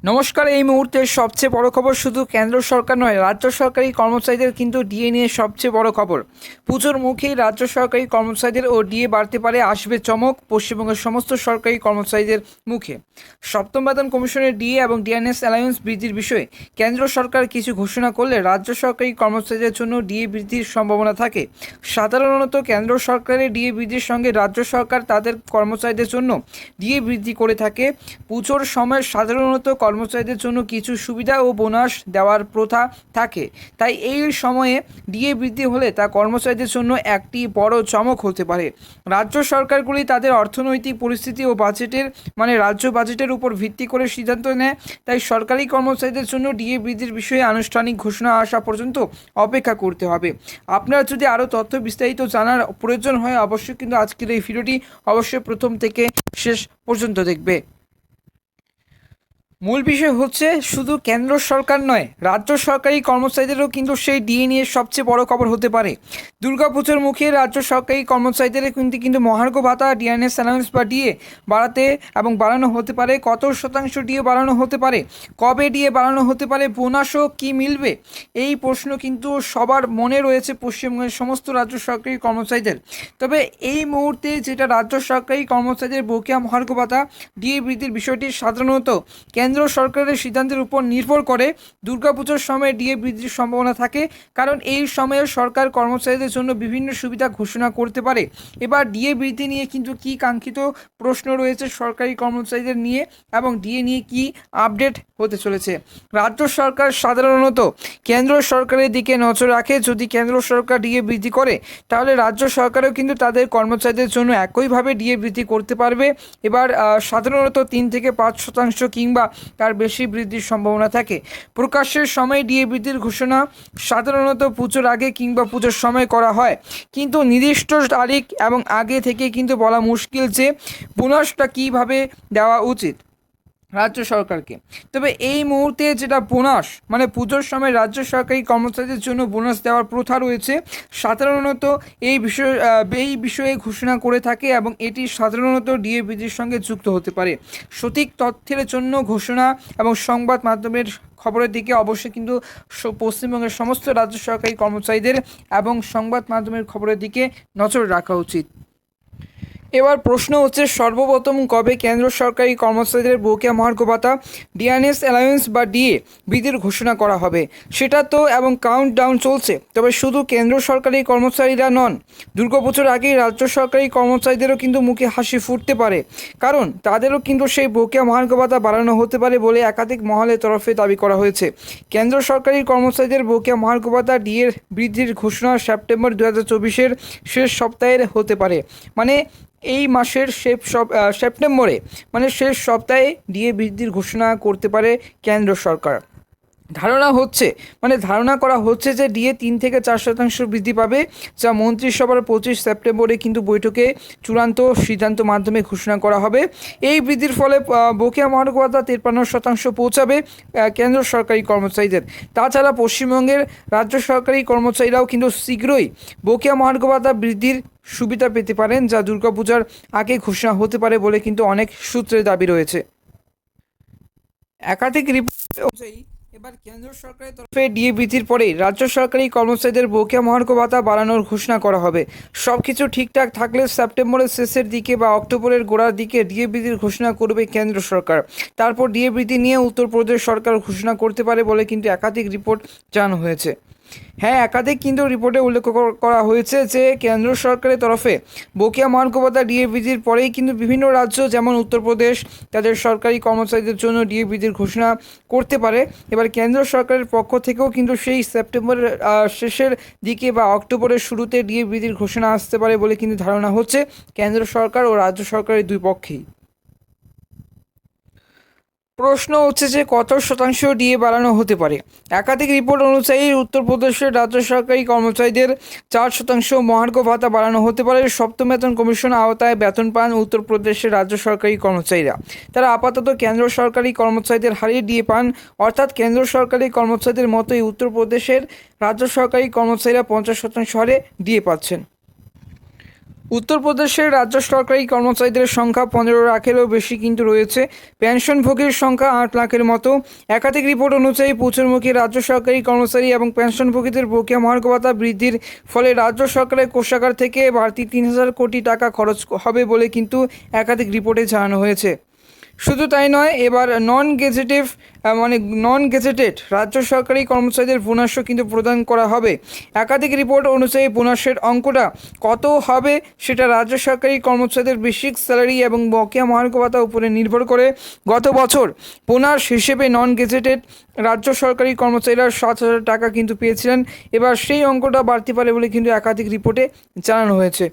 নমস্কার। এই মুহূর্তে সবচেয়ে বড় খবর শুধু কেন্দ্র সরকার নয়, রাজ্য সরকারি কর্মচারীদের কিন্তু ডিএ নিয়ে সবচেয়ে বড় খবর। পুজোর মুখেই রাজ্য সরকারি কর্মচারীদের ও ডিএ বাড়তে পারে, আসবে চমক পশ্চিমবঙ্গের সমস্ত সরকারি কর্মচারীদের মুখে। সপ্তম বেতন কমিশনের ডিএ এবং ডিএনএস অ্যালাউন্স বৃদ্ধির বিষয়ে কেন্দ্র সরকার কিছু ঘোষণা করলে রাজ্য সরকারি কর্মচারীদের জন্য ডিএ বৃদ্ধির সম্ভাবনা থাকে। সাধারণত কেন্দ্র সরকারের ডিএ বৃদ্ধির সঙ্গে রাজ্য সরকার তাদের কর্মচারীদের জন্য ডিএ বৃদ্ধি করে থাকে। পুজোর সময় সাধারণত কর্মচারীদের জন্য কিছু সুবিধা ও বোনাস দেওয়ার প্রথা থাকে, তাই এই সময়ে ডিএ বৃদ্ধি হলে তা কর্মচারীদের জন্য একটি বড় চমক হতে পারে। রাজ্য সরকারগুলি তাদের অর্থনৈতিক পরিস্থিতি ও বাজেটের রাজ্য বাজেটের উপর ভিত্তি করে সিদ্ধান্ত নেয়, তাই সরকারি কর্মচারীদের জন্য ডিএ বৃদ্ধির বিষয়ে আনুষ্ঠানিক ঘোষণা আসা পর্যন্ত অপেক্ষা করতে হবে। আপনারা যদি আরও তথ্য বিস্তারিত জানার প্রয়োজন হয়, অবশ্যই কিন্তু আজকের এই ভিডিওটি অবশ্যই প্রথম থেকে শেষ পর্যন্ত দেখবে। মূল বিষয় হচ্ছে শুধু কেন্দ্র সরকার নয়, রাজ্য সরকারি কর্মচারীদেরও কিন্তু সেই ডিএ নিয়ে সবচেয়ে বড় খবর হতে পারে। দুর্গাপুজোর মুখে রাজ্য সরকারি কর্মচারীদের কিন্তু মহার্ঘ ভাতা, ডিএনএস অ্যালাউন্স বা ডিএ বাড়াতে এবং বাড়ানো হতে পারে। কত শতাংশ ডিএ বাড়ানো হতে পারে, কবে ডিএ বাড়ানো হতে পারে, বোনাসও কি মিলবে, এই প্রশ্ন কিন্তু সবার মনে রয়েছে পশ্চিমবঙ্গের সমস্ত রাজ্য সরকারি কর্মচারীদের। তবে এই মুহূর্তে যেটা রাজ্য সরকারি কর্মচারীদের বকেয়া মহার্ঘ ভাতা, ডিএ বৃদ্ধির বিষয়টি সাধারণত কেন্দ্র সরকারের সিদ্ধান্তের উপর নির্ভর করে। দুর্গাপুজোর সময় ডিএ বৃদ্ধির সম্ভাবনা থাকে, কারণ এই সময়ে সরকার কর্মচারীদের জন্য বিভিন্ন সুবিধা ঘোষণা করতে পারে। এবার ডিএ বৃদ্ধি নিয়ে কিন্তু কি কাঙ্ক্ষিত প্রশ্ন রয়েছে সরকারি কর্মচারীদের নিয়ে, এবং ডিএ নিয়ে কি আপডেট হতে চলেছে। রাজ্য সরকার সাধারণত কেন্দ্র সরকারের দিকে নজর রাখে। যদি কেন্দ্র সরকার ডিএ বৃদ্ধি করে, তাহলে রাজ্য সরকারও কিন্তু তাদের কর্মচারীদের জন্য একইভাবে ডিএ বৃদ্ধি করতে পারবে। এবার সাধারণত 3 থেকে 5% কিংবা তার বেশি বৃদ্ধির সম্ভাবনা থাকে। প্রকাশের সময় ডিএ বৃদ্ধির ঘোষণা সাধারণত পুজোর আগে কিংবা পুজোর সময় করা হয়, কিন্তু নির্দিষ্ট তারিখ এবং আগে থেকে কিন্তু বলা মুশকিল যে বোনাসটা কীভাবে দেওয়া উচিত রাজ্য সরকারকে। তবে এই মুহূর্তে যেটা বোনাস পুজোর সময় রাজ্য সরকারি কর্মচারীদের জন্য বোনাস দেওয়ার প্রথা রয়েছে, সাধারণত এই বিষয়ে ঘোষণা করে থাকে এবং এটি সাধারণত ডিএ বৃদ্ধির সঙ্গে যুক্ত হতে পারে। সঠিক তথ্যের জন্য ঘোষণা এবং সংবাদ মাধ্যমের খবরের দিকে অবশ্যই কিন্তু পশ্চিমবঙ্গের সমস্ত রাজ্য সরকারি কর্মচারীদের এবং সংবাদ মাধ্যমের খবরের দিকে নজর রাখা উচিত। এবার প্রশ্ন হচ্ছে, সর্বপ্রথম কবে কেন্দ্র সরকারি কর্মচারীদের বকেয়া মহার্ঘ ভাতা, ডিএনএস অ্যালাউন্স বা ডিএ বৃদ্ধির ঘোষণা করা হবে, সেটা তো এবং কাউন্টডাউন চলছে। তবে শুধু কেন্দ্র সরকারি কর্মচারীরা নন, দুর্গাপুজোর আগেই রাজ্য সরকারি কর্মচারীদেরও কিন্তু মুখে হাসি ফুটতে পারে, কারণ তাদেরও কিন্তু সেই বকেয়া মহার্ঘ ভাতা বাড়ানো হতে পারে বলে একাধিক মহলের তরফে দাবি করা হয়েছে। কেন্দ্র সরকারি কর্মচারীদের বকেয়া মহার্ঘ ভাতা, ডিএর বৃদ্ধির ঘোষণা সেপ্টেম্বর 2024-এর শেষ সপ্তাহের হতে পারে। এই মাসের সেপ্টেম্বরে শেষ সপ্তাহে ডিএ বৃদ্ধির ঘোষণা করতে পারে কেন্দ্র সরকার। ধারণা করা হচ্ছে যে ডিএ 3 থেকে 4% বৃদ্ধি পাবে, যা মন্ত্রিসভার 25 সেপ্টেম্বরে কিন্তু বৈঠকে চূড়ান্ত সিদ্ধান্ত মাধ্যমে ঘোষণা করা হবে। এই বৃদ্ধির ফলে বকেয়া মহার্ঘ ভাতা 53% পৌঁছাবে কেন্দ্র সরকারি কর্মচারীদের। তাছাড়া পশ্চিমবঙ্গের রাজ্য সরকারি কর্মচারীরাও কিন্তু শীঘ্রই বকেয়া মহার্ঘ ভাতা বৃদ্ধির সুবিধা পেতে পারেন, যা দুর্গাপূজার আগে ঘোষণা হতে পারে বলে কিন্তু অনেক সূত্রের দাবি রয়েছে। একাধিক রিপোর্ট অনুযায়ী এবার কেন্দ্র সরকারের তরফে ডিএ বৃদ্ধির পরে রাজ্য সরকারি কর্মচারীদের বকেয়া মহার্ঘ ভাতা বাড়ানোর ঘোষণা করা হবে। সব কিছু ঠিকঠাক থাকলে সেপ্টেম্বরের শেষের দিকে বা অক্টোবরের গোড়ার দিকে ডিএ বৃদ্ধির ঘোষণা করবে কেন্দ্র সরকার। তারপর ডিএ বৃদ্ধি নিয়ে উত্তরপ্রদেশ সরকার ঘোষণা করতে পারে বলে কিন্তু একাধিক রিপোর্ট জানানো হয়েছে। হ্যাঁ, একাধিক কিন্তু রিপোর্টে উল্লেখ করা হয়েছে যে কেন্দ্র সরকারের তরফে বকেয়া মহার্ঘ ভাতা ডিএ বৃদ্ধির পরেই কিন্তু বিভিন্ন রাজ্য যেমন উত্তরপ্রদেশ তাদের সরকারি কর্মচারীদের জন্য ডিএ বৃদ্ধির ঘোষণা করতে পারে। এবার কেন্দ্র সরকারের পক্ষ থেকেও কিন্তু সেই সেপ্টেম্বরের শেষের দিকে বা অক্টোবরের শুরুতে ডিএ বৃদ্ধির ঘোষণা আসতে পারে বলে কিন্তু ধারণা হচ্ছে কেন্দ্র সরকার ও রাজ্য সরকারের দুই পক্ষেই। প্রশ্ন হচ্ছে যে কত শতাংশ ডিএ বাড়ানো হতে পারে। একাধিক রিপোর্ট অনুযায়ী উত্তরপ্রদেশের রাজ্য সরকারি কর্মচারীদের 4% মহার্ঘ ভাতা বাড়ানো হতে পারে। সপ্তম বেতন কমিশন আওতায় বেতন পান উত্তরপ্রদেশের রাজ্য সরকারি কর্মচারীরা। তারা আপাতত কেন্দ্র সরকারি কর্মচারীদের হারিয়ে ডিএ পান, অর্থাৎ কেন্দ্র সরকারি কর্মচারীদের মতোই উত্তরপ্রদেশের রাজ্য সরকারি কর্মচারীরা 50% হারে ডিএ পাচ্ছেন। উত্তরপ্রদেশের রাজ্য সরকারি কর্মচারীদের সংখ্যা 15 লাখেরও বেশি কিন্তু রয়েছে। পেনশনভোগীর সংখ্যা 8 লাখের মতো। একাধিক রিপোর্ট অনুযায়ী পুজোরমুখী রাজ্য সরকারি কর্মচারী এবং পেনশনভোগীদের বকেয়া মহার্ঘ ভাতা বৃদ্ধির ফলে রাজ্য সরকারের কোষাগার থেকে বাড়তি 3,000 কোটি টাকা খরচ হবে বলে কিন্তু একাধিক রিপোর্টে জানানো হয়েছে। শুধু তাই নয়, এবার নন গেজেটেড রাজ্য সরকারি কর্মচারীদের বোনাসও কিন্তু প্রদান করা হবে। একাধিক রিপোর্ট অনুযায়ী বোনাসের অঙ্কটা কত হবে সেটা রাজ্য সরকারি কর্মচারীদের বেসিক স্যালারি এবং বকেয়া মহার্ঘ ভাতার উপরে নির্ভর করে। গত বছর বোনাস হিসেবে নন গেজেটেড রাজ্য সরকারি কর্মচারীরা 7,000 টাকা কিন্তু পেয়েছিলেন। এবার সেই অঙ্কটা বাড়তে পারে বলে কিন্তু একাধিক রিপোর্টে জানানো হয়েছে।